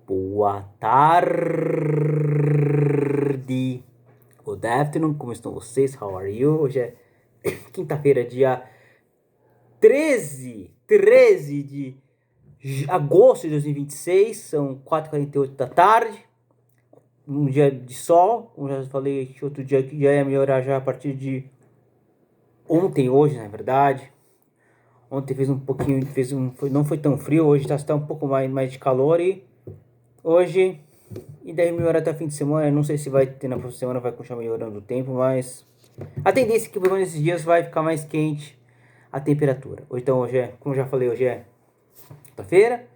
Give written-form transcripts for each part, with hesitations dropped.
Boa tarde. Good afternoon, como estão vocês? How are you? Hoje é quinta-feira, dia 13 de agosto de 2026, são 4h48 da tarde, um dia de sol, como já falei que outro dia que já ia melhorar já a partir de hoje na verdade. Ontem fez um pouquinho, não foi tão frio, hoje está um pouco mais de calor e hoje, e daí melhorar até o fim de semana. Não sei se vai ter na próxima semana, vai continuar melhorando o tempo, mas a tendência é que por nesses dias vai ficar mais quente a temperatura. Então hoje é, como já falei, hoje é quinta-feira,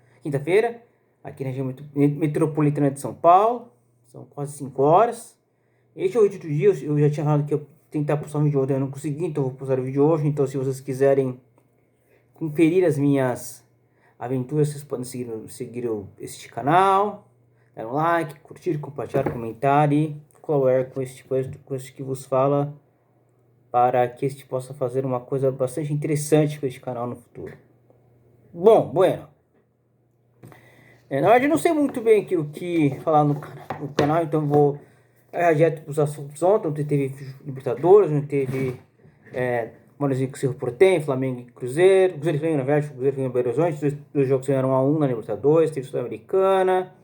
aqui na região metropolitana de São Paulo, são quase 5 horas. Este é o vídeo do dia, eu já tinha falado que eu tentar postar um vídeo ontem, eu não consegui, então vou postar o vídeo hoje. Então se vocês quiserem conferir as minhas aventuras, vocês podem seguir este canal, dar um like, curtir, compartilhar, comentar e colaborar com este que vos fala, para que este possa fazer uma coisa bastante interessante com este canal no futuro. Bom, bueno. Na verdade eu não sei muito bem aqui o que falar no canal, então vou direto para os assuntos. Ontem teve Libertadores, ontem teve Manozinho com o Cerro Porteño, Flamengo e Cruzeiro. Cruzeiro ganhou, na verdade, Cruzeiro ganhou em Belo Horizonte. Dois jogos ganharam 1x1 na Libertadores. Teve Sul-Americana.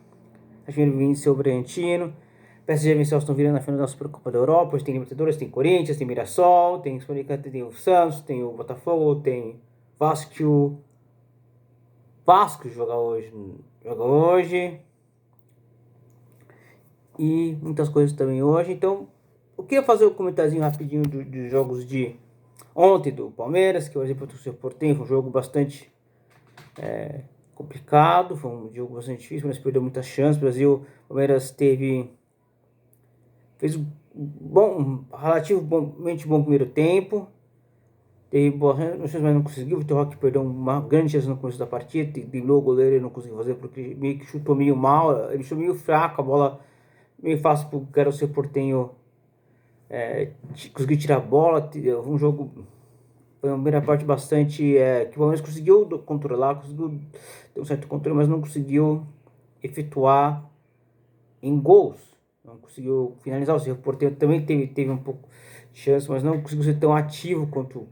A gente venceu o Bragantino. PSG venceu o Aston Villa na final da Supercopa da Europa. Hoje tem Libertadores, tem Corinthians, tem Mirassol, tem Sul-Americana, tem o Santos, tem o Botafogo, tem Vasco. Vasco joga hoje. E muitas coisas também hoje. Então, eu queria fazer um comentáriozinho rapidinho dos jogos de ontem do Palmeiras, que, por exemplo, o Cerro Porteño foi um jogo bastante complicado, foi um jogo bastante difícil, mas perdeu muitas chances. O Brasil, o Palmeiras fez relativamente bom primeiro tempo, teve boas chances, mas não conseguiu. O Vitor Roque perdeu uma grande chance no começo da partida, driblou o goleiro e não conseguiu fazer, porque meio que chutou meio mal, ele chutou meio fraco, a bola meio fácil para o Cerro Porteño conseguir tirar a bola. Um jogo, foi uma primeira parte bastante que o Palmeiras conseguiu controlar, conseguiu ter um certo controle, mas não conseguiu efetuar em gols, não conseguiu finalizar. O Cerro Porteño também teve um pouco de chance, mas não conseguiu ser tão ativo quanto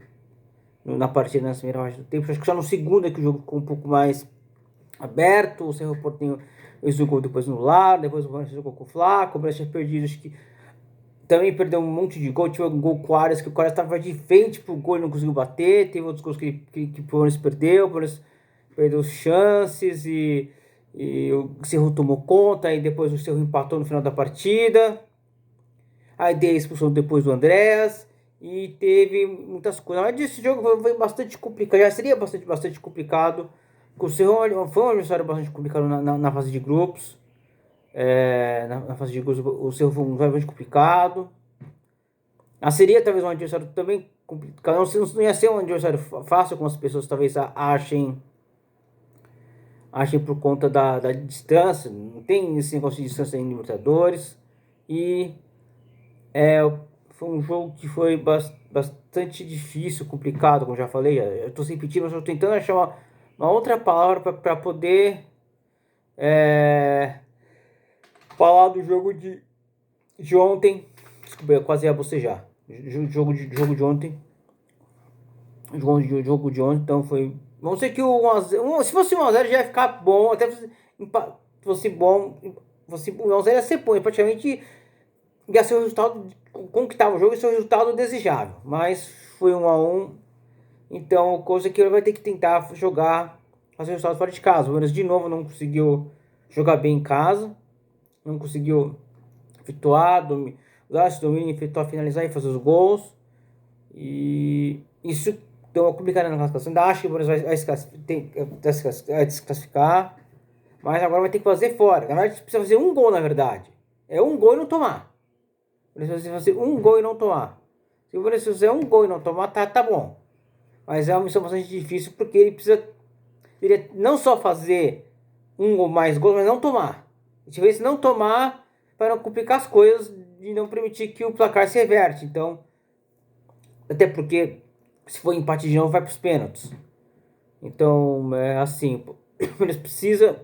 na partida na primeira parte do tempo. Acho que só no segundo é que o jogo ficou um pouco mais aberto. O Cerro Porteño jogou depois no lado, depois o Palmeiras jogou com o Flaco. O Palmeiras tinha perdido, acho que também perdeu um monte de gol. Tinha um gol com o Arias, que o Arias estava de frente pro gol e não conseguiu bater. Teve outros gols que o Palmeiras perdeu. O Palmeiras perdeu chances e o Cerro tomou conta. E depois o Cerro empatou no final da partida. Aí deu a expulsão depois do Andréas. E teve muitas coisas. Mas esse jogo foi bastante complicado. Já seria bastante complicado. O Cerro foi um adversário bastante complicado na fase de grupos. Na fase de grupos, o Cerro foi um adversário complicado. Seria talvez um adversário também complicado. Não ia ser um adversário fácil, como as pessoas talvez achem por conta da distância. Não tem esse negócio de distância em Libertadores. E foi um jogo que foi bastante difícil, complicado, como já falei. Eu estou sem repetir, mas estou tentando achar uma outra palavra para poder falar do jogo de ontem. Desculpa, eu quase ia bocejar. Jogo de ontem. Jogo de ontem, então foi. Vamos dizer que o 1x0, se fosse 1x0 já ia ficar bom. Até se fosse bom, o 1x0 ia ser bom. Praticamente ia ser o resultado, conquistava o jogo e ser o resultado desejável. Mas foi 1x1. Então, coisa que ele vai ter que tentar jogar, fazer o resultado fora de casa. O Palmeiras de novo não conseguiu jogar bem em casa. Não conseguiu efetuar, usar esse domínio, efetuar, finalizar e fazer os gols. E isso deu uma complicada na classificação. Ainda acho que o Palmeiras vai desclassificar. Mas agora vai ter que fazer fora. Na verdade, precisa fazer um gol, na verdade. É um gol e não tomar. Precisa fazer um gol e não tomar. Se o Palmeiras fizer um gol e não tomar, tá bom. Mas é uma missão bastante difícil, porque ele precisa não só fazer um ou mais gols, mas não tomar. Se não tomar, para não complicar as coisas e não permitir que o placar se reverte. Então, até porque se for empate de novo, vai para os pênaltis. Então, assim, eles precisam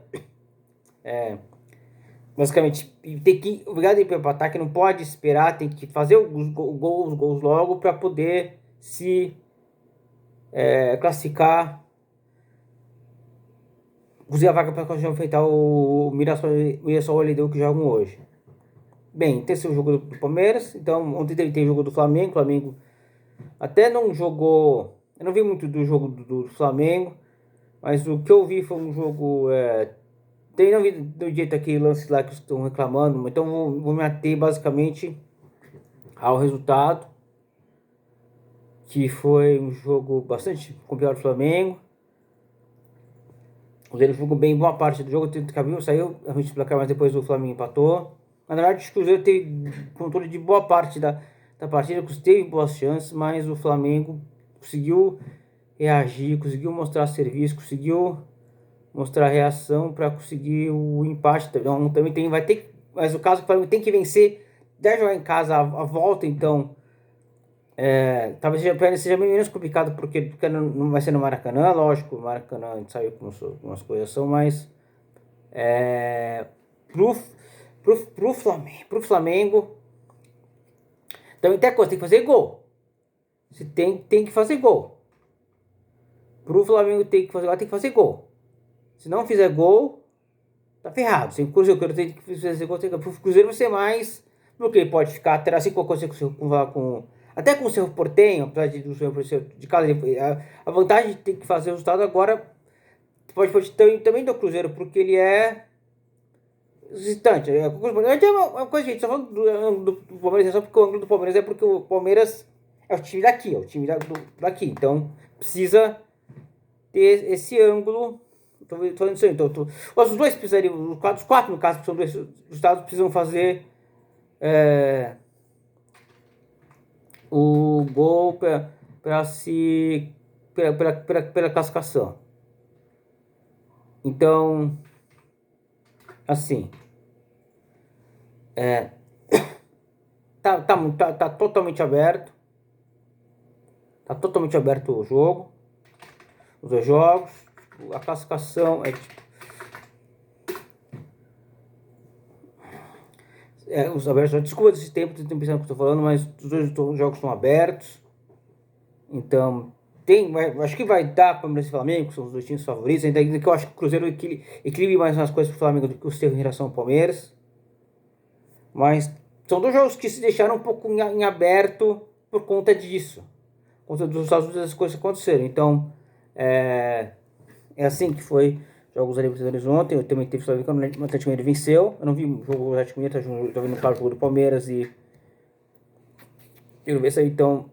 basicamente, tem que, obrigado a ir para ataque, não pode esperar, tem que fazer os gols logo para poder se classificar, conseguir a vaga para enfrentar o Mirassol LDU que jogam hoje. Bem, tem esse jogo do Palmeiras, então ontem tem jogo do Flamengo, Flamengo até não jogou, eu não vi muito do jogo do Flamengo, mas o que eu vi foi um jogo, tem não vi do jeito aquele lance lá que estão reclamando, então vou me ater basicamente ao resultado, que foi um jogo bastante complicado do Flamengo. O Cruzeiro jogou bem boa parte do jogo, o caminho saiu a gente placar, mas depois o Flamengo empatou. Na verdade, o Cruzeiro teve controle de boa parte da partida, teve boas chances, mas o Flamengo conseguiu reagir, conseguiu mostrar serviço, conseguiu mostrar reação para conseguir o empate. Então, também tem, vai ter, mas o caso o Flamengo tem que vencer, deve jogar em casa a volta, então talvez seja menos complicado porque não vai ser no Maracanã, lógico, o Maracanã a gente sabe como as coisas são, mas pro Flamengo também tem coisa, tem que fazer gol. Se tem que fazer gol. Pro Flamengo tem que fazer gol. Se não fizer gol, tá ferrado. Se o Cruzeiro tem que fazer gol, pro Cruzeiro vai ser mais, porque ele pode ficar atrás assim com até com o seu Portenho, apesar do seu de casa, a vantagem de ter que fazer o resultado agora pode também do Cruzeiro, porque ele é visitante. É uma coisa, gente, só falando do Palmeiras, é só porque o ângulo do Palmeiras é porque o Palmeiras é o time daqui, é o time daqui. Então precisa ter esse ângulo. Tô falando isso aí. Então, os dois precisariam, os quatro no caso, que são dois estados, precisam fazer o gol pela classificação. Então, assim, tá totalmente aberto. Tá totalmente aberto o jogo. Os dois jogos. A classificação é tipo. Os abertos, desculpa desse tempo, tô pensando o que eu tô falando, mas os dois jogos estão abertos. Então, acho que vai dar para o Flamengo, que são os dois times favoritos. Ainda que eu acho que o Cruzeiro equilibre mais umas coisas para o Flamengo do que o seu em relação ao Palmeiras. Mas são dois jogos que se deixaram um pouco em aberto por conta disso. Por conta dos Estados Unidos, as coisas aconteceram. Então, é assim que foi jogos da Libertadores ontem. Eu também teve que o Atlético Mineiro venceu. Eu não vi o jogo do Atlético Mineiro, estava vendo o jogo do Palmeiras e eu ver se aí então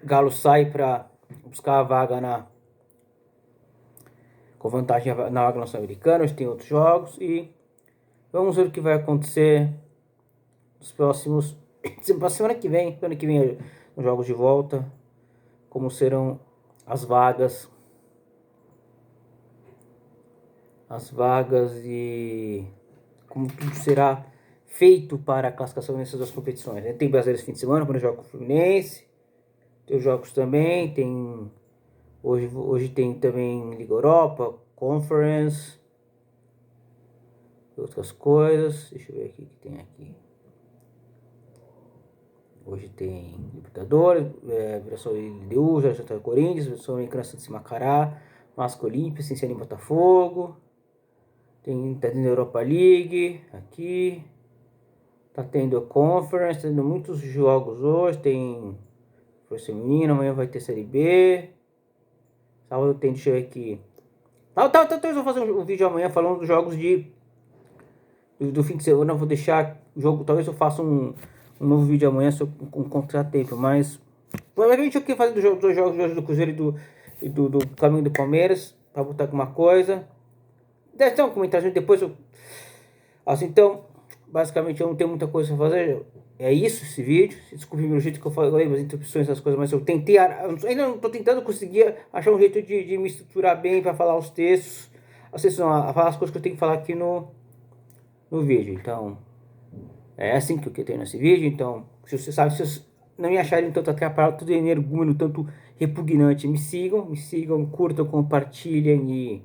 Galo sai para buscar a vaga com vantagem na vaga sul-americana. Tem outros jogos e vamos ver o que vai acontecer nos próximos, para semana que vem, os jogos de volta, como serão as vagas e como tudo será feito para a classificação nessas duas competições. Tem Brasileiro esse fim de semana, quando joga com o Fluminense, tem os jogos também, tem hoje tem também Liga Europa, Conference, outras coisas. Deixa eu ver aqui o que tem aqui. Hoje tem Libertadores, Mirassol LDU, Santa Corinthians, Sul-Americana Santos e Macará, Vasco Olímpia, Cincinnati e Botafogo. Tá tendo Europa League aqui. Tá tendo Conference, tá tendo muitos jogos hoje. Tem Força Feminina, amanhã vai ter Série B. Sábado tem, deixa eu ver aqui. Eu vou fazer um vídeo amanhã falando dos jogos do fim de semana. Eu vou deixar o jogo, talvez eu faça um novo vídeo amanhã com contratempo, mas provavelmente eu queria fazer dos jogos de hoje do Cruzeiro e do Flamengo e do Palmeiras, para botar alguma coisa. Deve ter um comentário depois. Assim, então, basicamente eu não tenho muita coisa para fazer. É isso, esse vídeo. Desculpe o jeito que eu falei, as interrupções, essas coisas, mas eu tentei. Ainda não estou tentando conseguir achar um jeito de me estruturar bem para falar os textos. A falar as coisas que eu tenho que falar aqui no vídeo. Então, é assim que eu tenho nesse vídeo. Então, se você sabe, se vocês não me acharem tanto atrapalhado, tudo energúmeno, tanto repugnante, me sigam, curtam, compartilhem e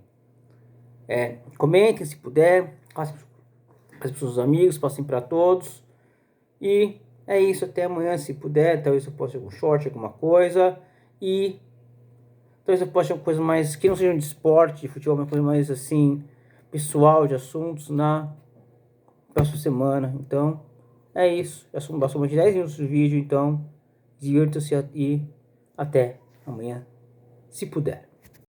comentem se puder. as pessoas, os amigos, passem para todos. E é isso, até amanhã se puder. Talvez eu poste algum short, alguma coisa. E talvez eu poste alguma coisa mais que não seja de esporte, de futebol, uma coisa mais assim, pessoal, de assuntos na próxima semana. Então é isso, já são bastante 10 minutos de vídeo. Então divirta-se e até amanhã, se puder.